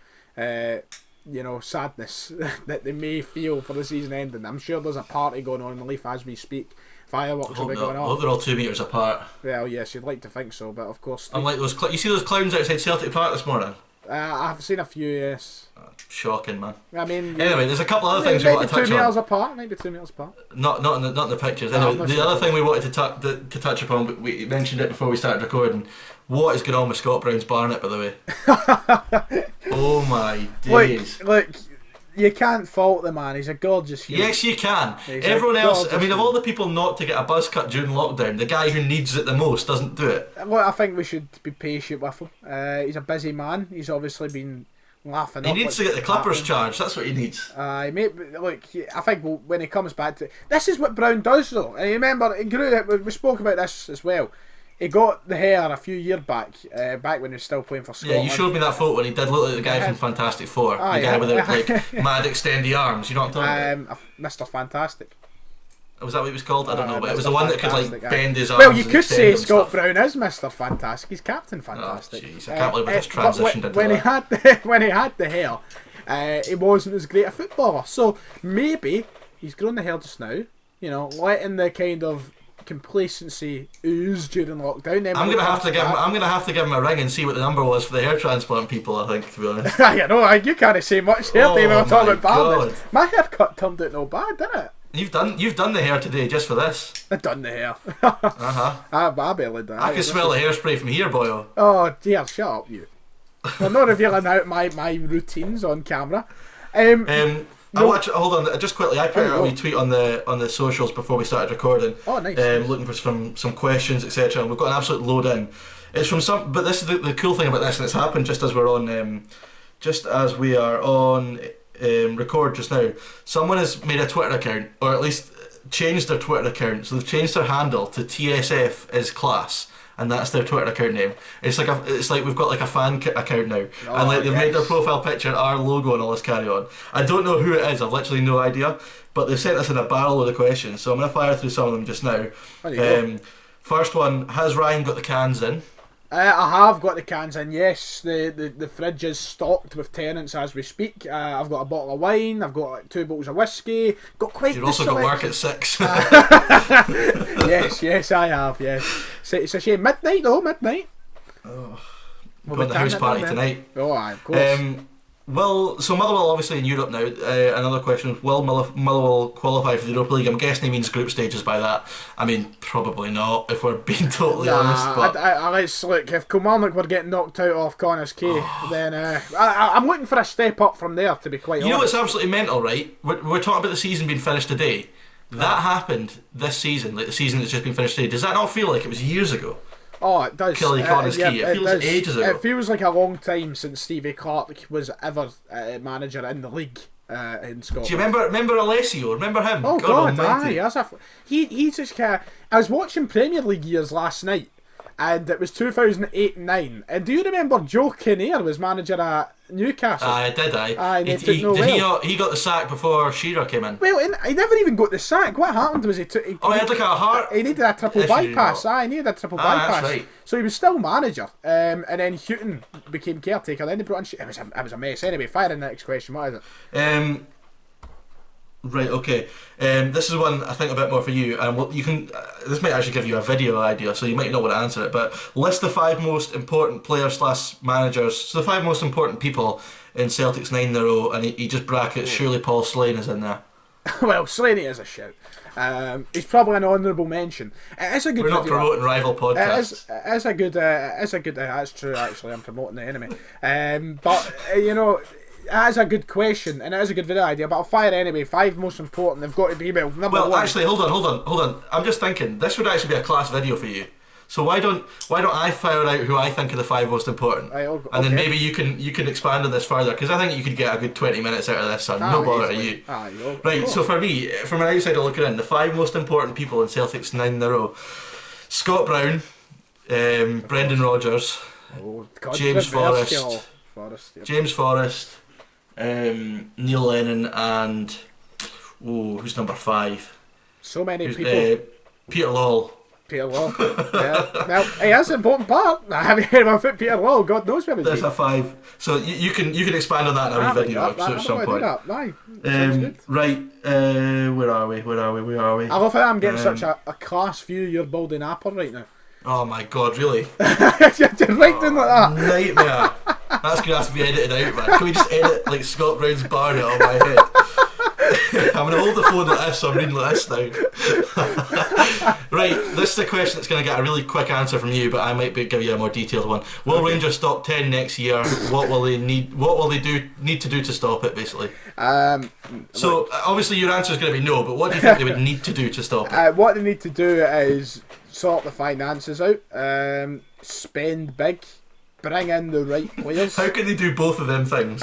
sadness that they may feel for the season ending. I'm sure there's a party going on in the Leaf as we speak. Fireworks will be going I hope off. they're all 2 metres apart. Well, yes, you'd like to think so, but of course. Unlike those, you see those clowns outside Celtic Park this morning? I've seen a few, yes. Shocking, man. I mean, anyway, there's a couple of other things we want to touch on. Maybe 2 metres apart. Not in the pictures. No, Anyway, the other thing we wanted to touch upon, we mentioned it before we started recording. What is going on with Scott Brown's Barnet, by the way? Oh my days! Look, you can't fault the man. He's a gorgeous human. Yes, you can. He's Everyone else, I mean, of human. all the people not to get a buzz cut during lockdown, the guy who needs it the most doesn't do it. Look, I think we should be patient with him. He's a busy man. He's obviously been laughing. He needs to get the Clippers charged. That's what he needs. I think when he comes back to this is what Brown does though. And you remember, we spoke about this as well. He got the hair a few years back when he was still playing for Scotland. Yeah, you showed me that photo when he did look like the guy from Fantastic Four. The guy with the mad extendy arms. You know what I'm talking about? Mr. Fantastic. Was that what he was called? I don't know, but it was the one that could bend his arms. Well, you could say Scott stuff. Brown is Mr. Fantastic. He's Captain Fantastic. Oh, jeez, I can't believe I just transitioned into when that. When he had the hair, he wasn't as great a footballer. So maybe he's grown the hair just now. Letting the kind of complacency ooze during lockdown. I'm gonna have to give him a ring and see what the number was for the hair transplant people. I think, to be honest. You can't say much here, David. I'm talking about baldness. My haircut turned out no bad, didn't it? You've done the hair today just for this. I've done the hair. I barely done. can smell the hairspray from here, boyo. Oh dear, shut up, you. I'm not revealing out my routines on camera. Hold on, just quickly. I put out a wee tweet on the socials before we started recording. Oh, nice. Looking for some questions, etc. And we've got an absolute load in. It's from some, but this is the cool thing about this, and it's happened just as we are on record just now. Someone has made a Twitter account, or at least changed their Twitter account. So they've changed their handle to TSF is class. And that's their Twitter account name. It's like we've got like a fan account now, and like they've made their profile picture our logo and all this carry on. I don't know who it is. I've literally no idea. But they've sent us in a barrel load of questions, so I'm gonna fire through some of them just now. First one: has Ryan got the cans in? I have got the cans in, yes. The fridge is stocked with tenants as we speak. I've got a bottle of wine, I've got like 2 bottles of whiskey, got quite You've also got work at 6. Yes, I have, yes. It's a shame. Midnight though, midnight. Oh, we're going to the house party tonight. Oh, aye, of course. So Motherwell obviously in Europe now. Another question: will Motherwell qualify for the Europa League? I'm guessing he means group stages by that. I mean, probably not, if we're being totally honest. But let's look. If Kilmarnock were getting knocked out off Connah's Quay, then I'm looking for a step up from there. To be quite honest, you know what's absolutely mental, right? We're talking about the season being finished today. That happened this season, like the season that's just been finished today. Does that not feel like it was years ago? Oh, it does. Killie Connors yeah, Key. It feels does. ages ago. It feels like a long time since Stevie Clark was ever manager in the league in Scotland. Do you remember Alessio? Remember him? Oh God, Almighty. He's just kind of. I was watching Premier League years last night, and it was 2008 and 9. And do you remember Joe Kinnear was manager at Newcastle? Did I? Aye, He got the sack before Shearer came in. Well, he never even got the sack. What happened was he had like a heart. He needed a triple bypass. He needed a triple bypass. That's right. So he was still manager. And then Houghton became caretaker. Then they brought in. It was a mess. Anyway, fire in the next question. What is it? Right. Okay. This is one I think a bit more for you. You can. This might actually give you a video idea, so you might not want to answer it. But list the 5 most important players / managers. So the 5 most important people in Celtic's 9 in a row, and he just brackets. Surely Paul Slane is in there. Well, Slaney is a shout. He's probably an honourable mention. It is a good. We're not promoting rival podcasts. It is a good. That's true. Actually, I'm promoting the enemy. But you know. That is a good question, and it is a good video idea, but I'll fire anyway. 5 most important, they've got to be, number 1. Actually, hold on. I'm just thinking, this would actually be a class video for you. So why don't I fire out who I think are the 5 most important? Okay. And then maybe you can expand on this further, because I think you could get a good 20 minutes out of this, son. No bother to you. Right, so for me, from an outsider looking in, the 5 most important people in Celtic's 9 in a row: Scott Brown, Brendan Rodgers, James Forrest, James Forrest, Neil Lennon, and who's number 5? So many people. Peter Lawwell. Peter Lawwell. Yeah. Now he has an important part. I haven't heard of it, Peter Lawwell. God knows where he's That's a 5. So you can expand on that in a wee video at some point. Right. Where are we? I love how I'm getting such a class view. You're building Apple right now. Oh my God! Really? You're right doing like that. Nightmare. That's gonna have to be edited out, man. Can we just edit like Scott Brown's barnet on my head? I'm gonna hold the phone like this, so I'm reading like this now. Right, this is a question that's gonna get a really quick answer from you, but I might give you a more detailed one. Will Rangers stop 10 next year? What will they need to do to stop it, basically? So obviously your answer is gonna be no, but what do you think they would need to do to stop it? What they need to do is sort the finances out, spend big, bring in the right players. How can they do both of them things?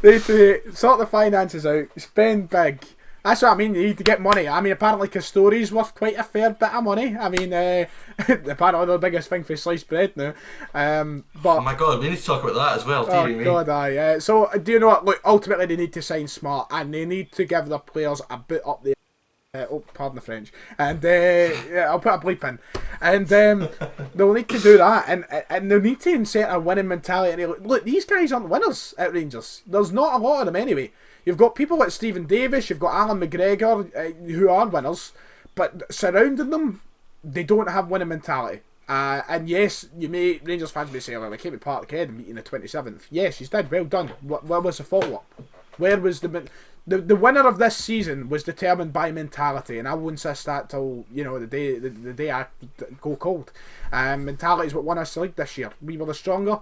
They need to sort the finances out, spend big. That's what I mean. You need to get money. I mean, apparently Castori's worth quite a fair bit of money. I mean, apparently the biggest thing for sliced bread now. But oh my God, we need to talk about that as well. Oh God, aye. So do you know what? Look, ultimately they need to sign smart, and they need to give their players a bit up there. Pardon the French. And I'll put a bleep in. And they'll need to do that, and they'll need to insert a winning mentality. Look, these guys aren't winners at Rangers. There's not a lot of them anyway. You've got people like Stephen Davis, you've got Alan McGregor, who are winners, but surrounding them, they don't have winning mentality. And yes, Rangers fans may say, well, we came to Park Head meeting the 27th. Yes, he's did. Well done. Where was the follow-up? Where was the winner of this season was determined by mentality, and I will insist that till the day I go cold. Mentality is what won us the league this year. We were the stronger.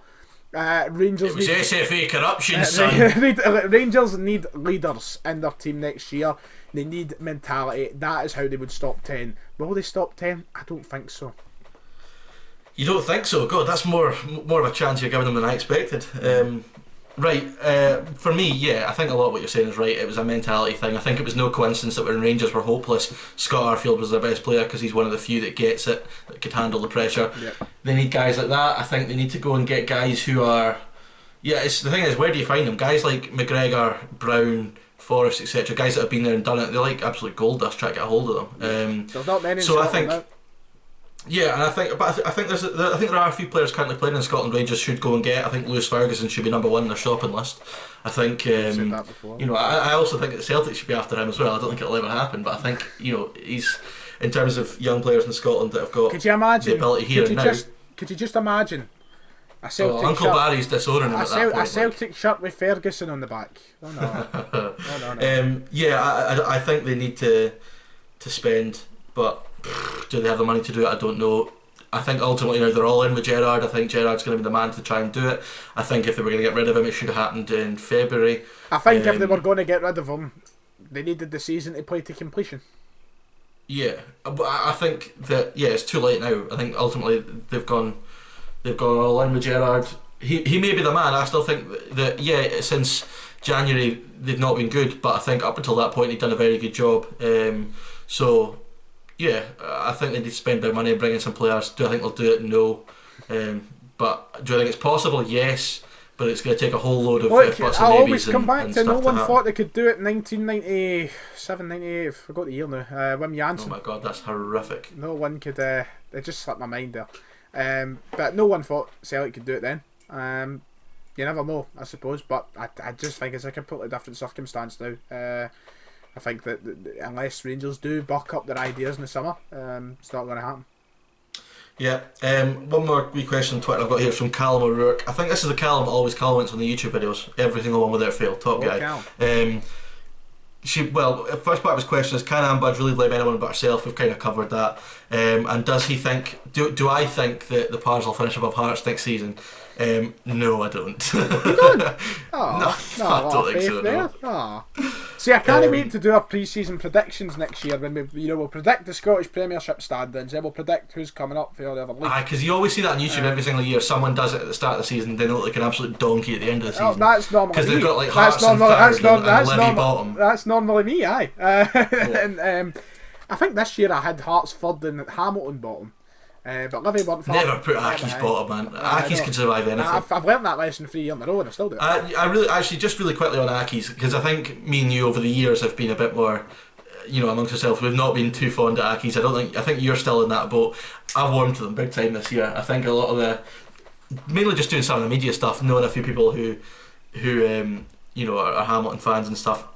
Rangers. It was SFA corruption, son. Rangers need leaders in their team next year. They need mentality. That is how they would stop 10. Will they stop 10? I don't think so. You don't think so? God, that's more of a chance you're giving them than I expected. Right, for me, yeah, I think a lot of what you're saying is right. It was a mentality thing. I think it was no coincidence that when Rangers were hopeless, Scott Arfield was their best player because he's one of the few that gets it, that could handle the pressure. Yep. They need guys like that. I think they need to go and get guys who are... Yeah, the thing is, where do you find them? Guys like McGregor, Brown, Forrest, etc. Guys that have been there and done it. They're like absolute gold dust trying to get a hold of them. There's not many. So I think... Yeah, and I think there are a few players currently playing in Scotland Rangers should go and get. I think Lewis Ferguson should be number 1 on their shopping list. I think I also think that Celtic should be after him as well. I don't think it'll ever happen, but I think he's, in terms of young players in Scotland that have got the ability here and now. Could you just imagine a Celtic Uncle shirt, Barry's disowning him at that point. A Celtic shirt with Ferguson on the back. Oh no. Yeah, I think they need to spend, but do they have the money to do it? I don't know. I think ultimately they're all in with Gerrard. I think Gerrard's going to be the man to try and do it. I think if they were going to get rid of him, it should have happened in February. I think if they were going to get rid of him, They needed the season to play to completion. Yeah, but I think that it's too late now. I think ultimately they've gone all in with Gerrard. He may be the man. I still think that since January they've not been good, but I think up until that point he'd done a very good job. So yeah, I think they need to spend their money and bring in some players. Do I think they'll do it? No. But do I think it's possible? Yes. But it's going to take a whole load of buts and maybes. I always come back and to no one to thought they could do it in 1997, 98. I forgot the year now. Wim Janssen. Oh my god, that's horrific. No one could. It just slipped my mind there. But no one thought Celtic could do it then. You never know, I suppose. But I just think it's a completely different circumstance now. I think that unless Rangers do buck up their ideas in the summer, it's not going to happen. Yeah. One more wee question on Twitter I've got here from Callum O'Rourke. I think this is the Callum that always comments on the YouTube videos. Every single one without fail. Top guy. First part of his question is, can Anne Budge really blame anyone but herself? We've kind of covered that. And does he think? Do I think that the Pars will finish above Hearts next season? No, I don't. You don't? No, I don't think so. There. No. See, I can't wait to do our pre-season predictions next year when we'll predict the Scottish Premiership standings, then we'll predict who's coming up for the other league. Because you always see that on YouTube every single year. Someone does it at the start of the season, they look like an absolute donkey at the end of the season. Oh, that's normally because they've got like Hearts and third and Levy bottom. That's normally me, aye. And I think this year I had Hearts third and Hamilton bottom. But Levy weren't far. Never put Aki's bottom, man. Aki's can survive anything. I've learnt that lesson 3 years in a row and I still do it. I really, actually, just really quickly on Aki's, because I think me and you over the years have been a bit more, amongst ourselves. We've not been too fond of Aki's. I think you're still in that boat. I've warmed to them big time this year. I think a lot of mainly just doing some of the media stuff, knowing a few people who are Hamilton fans and stuff.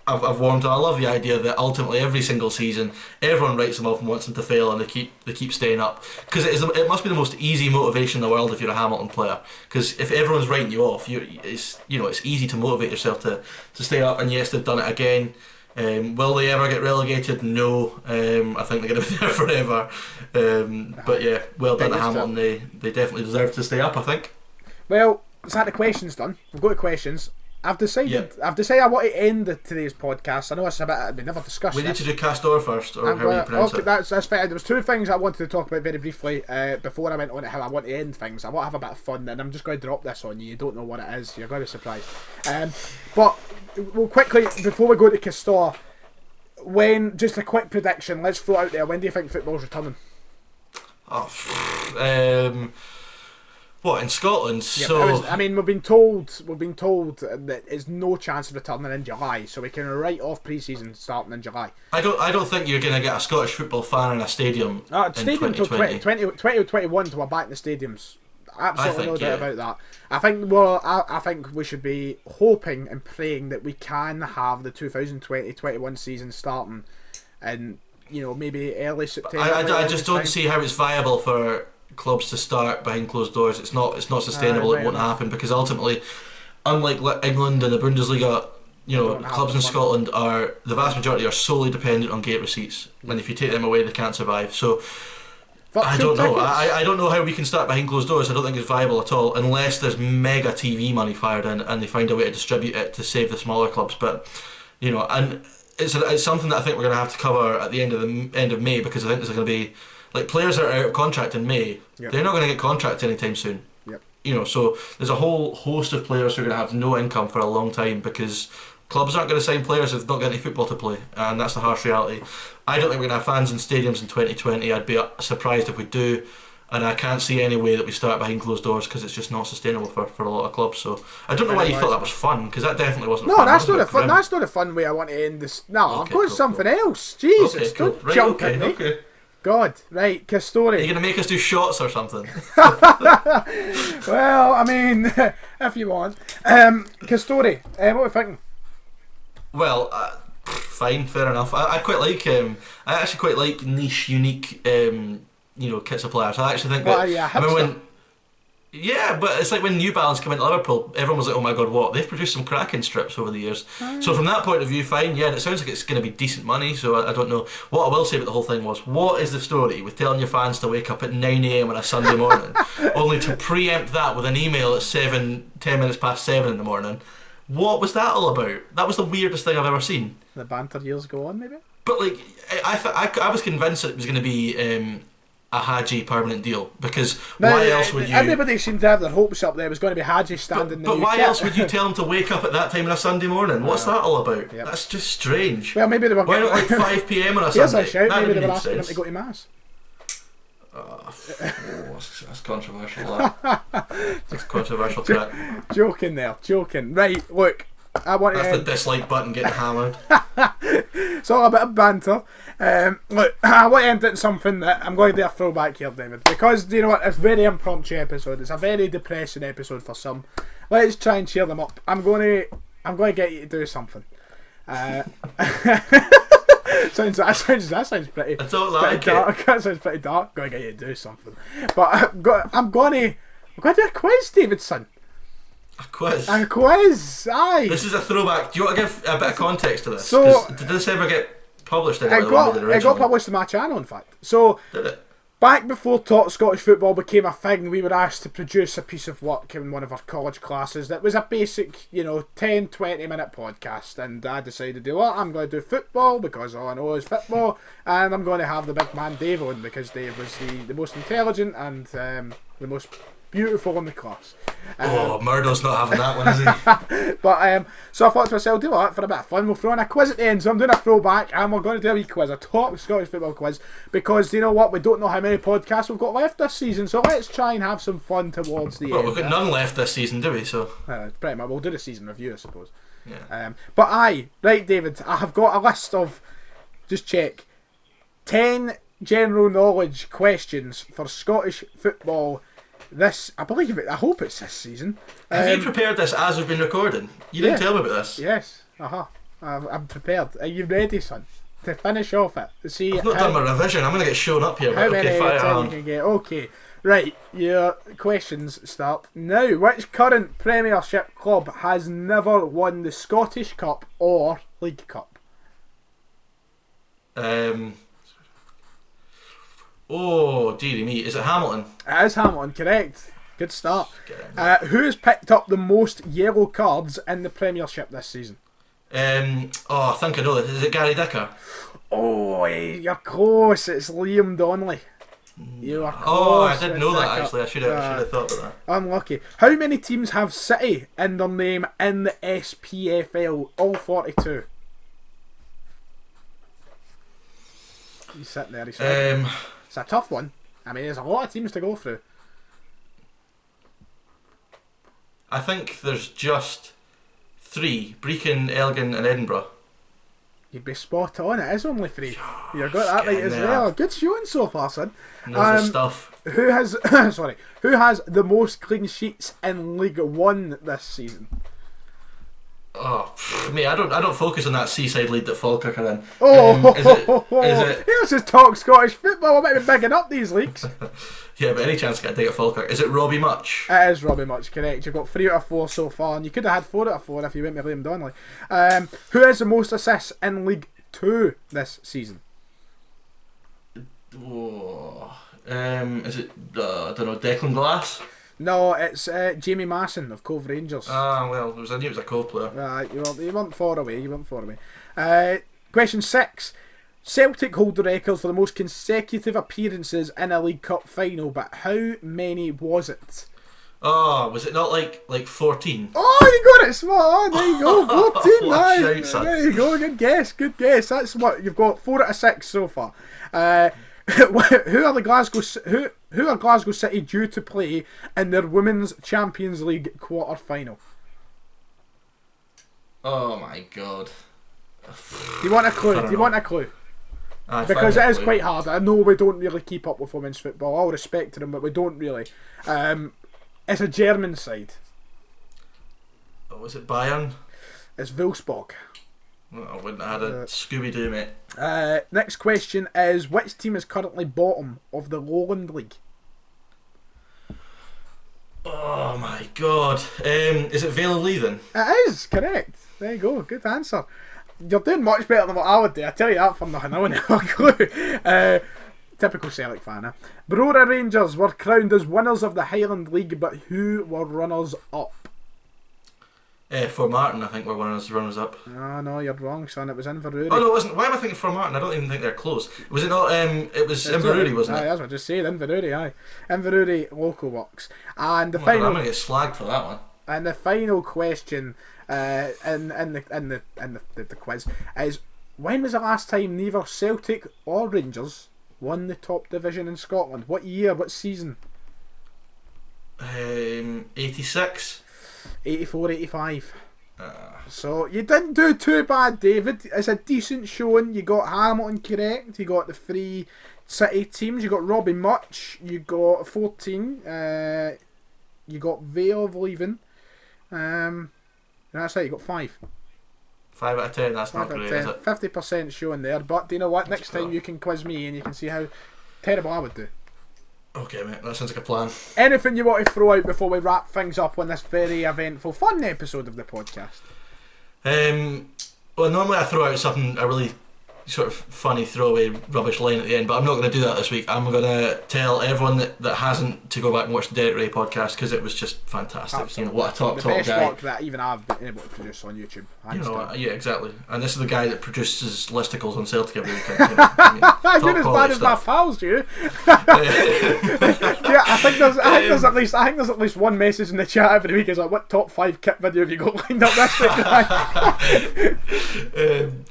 I've warmed to. I love the idea that ultimately every single season everyone writes them off and wants them to fail, and they keep staying up, because it must be the most easy motivation in the world if you're a Hamilton player, because if everyone's writing you off, it's easy to motivate yourself to stay up. And yes, they've done it again. Will they ever get relegated? No. I think they're going to be there forever. But yeah, well done to Hamilton. They definitely deserve to stay up, I think. Well, is that the questions done? We've got the questions. I've decided I want to end today's podcast. I know it's a bit we never discussed. We need to do Castor first, or how you pronounce it. That's fine. There was 2 things I wanted to talk about very briefly before I went on to how I want to end things. I want to have a bit of fun, and I'm just going to drop this on you. You don't know what it is. You're going to be surprised. But we'll quickly, before we go to Castor, just a quick prediction. Let's throw it out there. When do you think football's returning? What, in Scotland? Yeah, so we've been told that there's no chance of returning in July, so we can write off pre-season starting in July. I don't think you're going to get a Scottish football fan in a stadium. Stadium in 2020. 2021 till we're back in the stadiums. Absolutely no doubt about that. I think we should be hoping and praying that we can have the 2020-21 season starting, and maybe early September. I just don't see how it's viable for clubs to start behind closed doors. It's not sustainable. It won't happen, because ultimately, unlike England and the Bundesliga, clubs in Scotland the vast majority are solely dependent on gate receipts, and if you take them away, they can't survive. So I don't know. I don't know how we can start behind closed doors. I don't think it's viable at all, unless there's mega TV money fired in and they find a way to distribute it to save the smaller clubs. But and it's something that I think we're going to have to cover at the end of May, because I think there's going to be, like, players that are out of contract in May. Yep. They're not going to get contracts anytime soon. Yep. So there's a whole host of players who are going to have no income for a long time, because clubs aren't going to sign players if they've not got any football to play, and that's the harsh reality. I don't think we're going to have fans in stadiums in 2020. I'd be surprised if we do, and I can't see any way that we start behind closed doors, because it's just not sustainable for a lot of clubs. So I don't know why you thought that was fun, because that definitely wasn't fun. No, that's not fun. That's not a fun way I want to end this. No, I'm going something else. Jesus, don't jump at me. Okay. God, right, Castori. Are you going to make us do shots or something? Well, I mean, if you want. Castori, what are we thinking? Well, fine, fair enough. I quite like. I actually quite like niche, unique, kits of players. I actually think that. Yeah, I mean, yeah, but it's like when New Balance came into Liverpool, everyone was like, "Oh my god, what?" They've produced some cracking strips over the years. So from that point of view, fine. Yeah, and it sounds like it's going to be decent money. So I don't know. What I will say about the whole thing was, what is the story with telling your fans to wake up at 9 a.m. on a Sunday morning, only to preempt that with an email at 10 minutes past 7 in the morning, What was that all about? That was the weirdest thing I've ever seen. The banter years go on, maybe. But like, I was convinced that it was going to be a Hadji permanent deal, because why else would you? Everybody seemed to have their hopes up there. It was going to be Hadji standing. But why else would you tell him to wake up at that time on a Sunday morning? What's that all about? Yep. That's just strange. Well, maybe they were. Why not like 5 p.m. on a Here's Sunday? a shout. That Maybe they didn't were make asking him sense. to go to mass. That's controversial. That's controversial to Joking there, joking. Right, look, I want That's to. the dislike button getting hammered. It's all a bit of banter. Look, I want to end it in something that I'm going to do a throwback here, David, because you know what? It's a very impromptu episode. It's a very depressing episode for some. Let's try and cheer them up. I'm going to get you to do something. That sounds pretty. I don't like dark. it. That sounds pretty dark. Going to get you to do something, but I'm going to do a quiz, Davidson. A quiz. A quiz. Aye. This is a throwback. Do you want to give a bit of context to this? So 'Cause did this ever get published anywhere? It got published in my channel, in fact. So Did it? back before Talk Scottish Football became a thing, we were asked to produce a piece of work in one of our college classes that was a basic, 10, 20 minute podcast. And I decided, I'm going to do football because all I know is football. And I'm going to have the big man Dave on because Dave was the most intelligent and the most beautiful in the class. Murdo's not having that one, is he? But so I thought to myself, do that for a bit of fun. We'll throw in a quiz at the end. So I'm doing a throwback, and we're going to do a wee quiz, a Talk Scottish Football quiz, because you know what? We don't know how many podcasts we've got left this season. So let's try and have some fun towards the end. We've got none left this season, do we? So pretty much, we'll do the season review, I suppose. yeah. But right, David, I have got a list of, just check, 10 general knowledge questions for Scottish football. I hope it's this season. Have you prepared this as we've been recording? You didn't tell me about this. Yes, I'm prepared. Are you ready, son? To finish off it. See, I've not done my revision. I'm going to get shown up here. How But many okay, fire you on. can get? Okay, right. Your questions start now. Which current Premiership club has never won the Scottish Cup or League Cup? Oh, dearie me. Is it Hamilton? It is Hamilton, correct. Good start. Who has picked up the most yellow cards in the Premiership this season? I think I know this. Is it Gary Dicker? Oh, you're close. It's Liam Donnelly. You are close. Oh, I didn't know with that Dicker. actually. I should have thought about that. Unlucky. How many teams have City in their name in the SPFL? All 42. He's sitting there. He's thinking. It's a tough one. I mean, there's a lot of teams to go through. I think there's just 3: Brecon, Elgin, and Edinburgh. You'd be spot on. It is only 3. You got that right as there. well. Good showing so far, son. Knows the stuff. Who has who has the most clean sheets in League One this season? Oh, mate, I don't focus on that Seaside lead that Falkirk are in. Is it? Here's just Talk Scottish Football. I might be bigging up these leagues. Yeah, but any chance to get a dig at Falkirk? Is it Robbie Much? It is Robbie Much, correct. You've got 3 out of 4 so far, and you could have had 4 out of 4 if you went with Liam Donnelly. Who has the most assists in League 2 this season? Oh, is it? I don't know. Declan Glass? No, it's Jamie Masson of Cove Rangers. Well, I knew it was a Cove player. Right, you weren't far away. Question 6. Celtic hold the record for the most consecutive appearances in a League Cup final, but how many was it? Oh, was it not like 14? Oh, you got it spot on. There you go. 14. What a shout, son. There you go. Good guess. That's what you've got. 4 out of 6 so far. Who are Glasgow City due to play in their Women's Champions League quarter final? Oh my god. Do you want a clue? Because it is quite hard. I know we don't really keep up with women's football. All respect to them, but we don't really. It's a German side. Oh, was it Bayern? It's Wolfsburg. Well, I wouldn't have had a Scooby-Doo, mate. Next question is, which team is currently bottom of the Lowland League? Oh my god. Is it Vale of Lee then? It is, correct. There you go, good answer. You're doing much better than what I would do, I tell you that for nothing. I wouldn't have a clue. Typical Celtic fan, eh? Brora Rangers were crowned as winners of the Highland League, but who were runners up? For Martin, I think we're one of the runners up. No, you're wrong, son. It was Inverurie. Oh no, it wasn't. Why am I thinking for Martin? I don't even think they're close. Was it not? It was Inverurie, wasn't it? Aye, that's what I just said. Inverurie, aye. Inverurie Local Works. And the Oh my final. God, I'm gonna get slagged for that one. And the final question, in the quiz is: when was the last time neither Celtic or Rangers won the top division in Scotland? What year? What season? 86. 84-85. So you didn't do too bad, David. It's a decent showing. You got Hamilton correct. You got the 3 City teams. You got Robbie Much. You got 14. You got Vale of Leaving. That's it. You got 5. 5 out of 10. That's not great, is it? 50% showing there. But do you know what? Next time you can quiz me and you can see how terrible I would do. Okay, mate. That sounds like a plan. Anything you want to throw out before we wrap things up on this very eventful, fun episode of the podcast? Well, normally I throw out something, a really sort of funny throwaway rubbish line at the end, but I'm not going to do that this week. I'm going to tell everyone that hasn't to go back and watch the Derek Ray podcast, because it was just fantastic. Absolutely. You know, what a top the guy. best work that even I've been able to produce on YouTube. You know, yeah, exactly. And this is the guy that produces listicles on Celtic every weekend. You know, I mean, you're as bad as my pals, you. Yeah, I think there's at least one message in the chat every week. Is like, what top 5 kit video have you got lined up this week?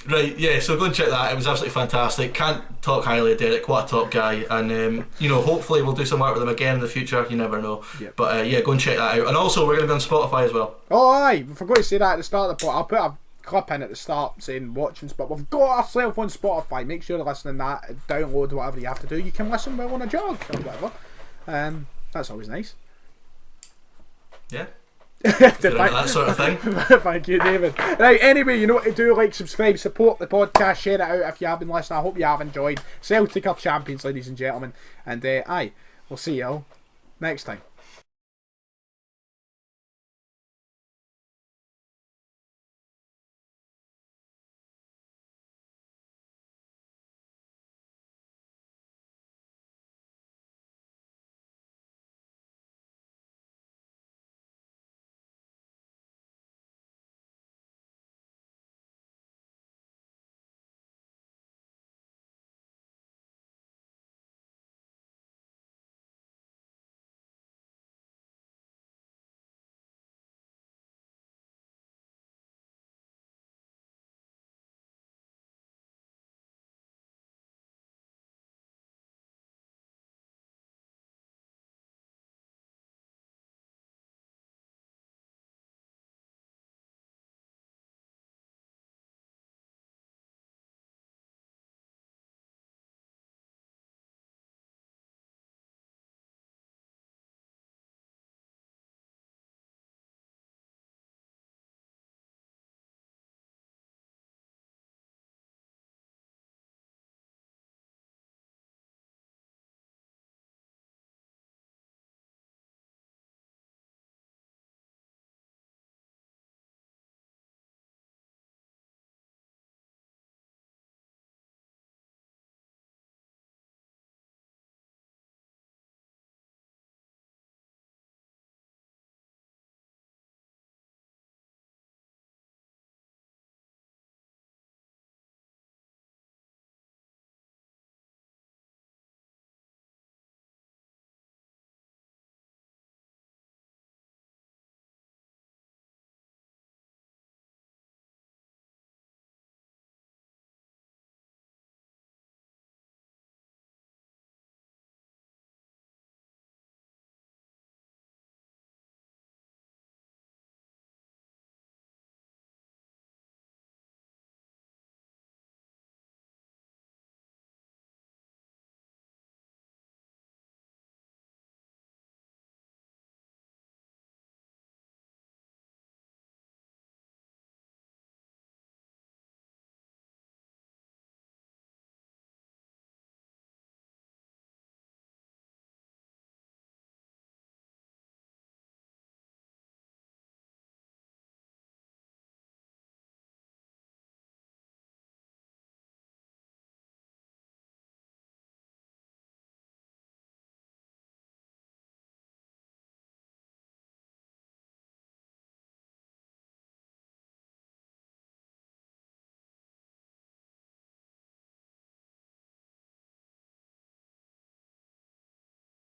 Right, yeah. So go and check that. It was absolutely fantastic. Can't talk highly of Derek. What a top guy. And you know, hopefully we'll do some work with him again in the future. You never know. Yep. But yeah, go and check that out. And also, we're going to be on Spotify as well. Oh, aye. I forgot to say that at the start of the pod. I'll put a clip in at the start saying watching, but we've got ourselves on Spotify. Make sure to listen to that. Download whatever you have to do. You can listen while on a jog or whatever. That's always nice. Yeah. That sort of thing. Thank you, David. Right, anyway, you know what to do. Like, subscribe, support the podcast, share it out if you have been listening. I hope you have enjoyed. Celtic are champions, ladies and gentlemen. And aye, we'll see you all next time.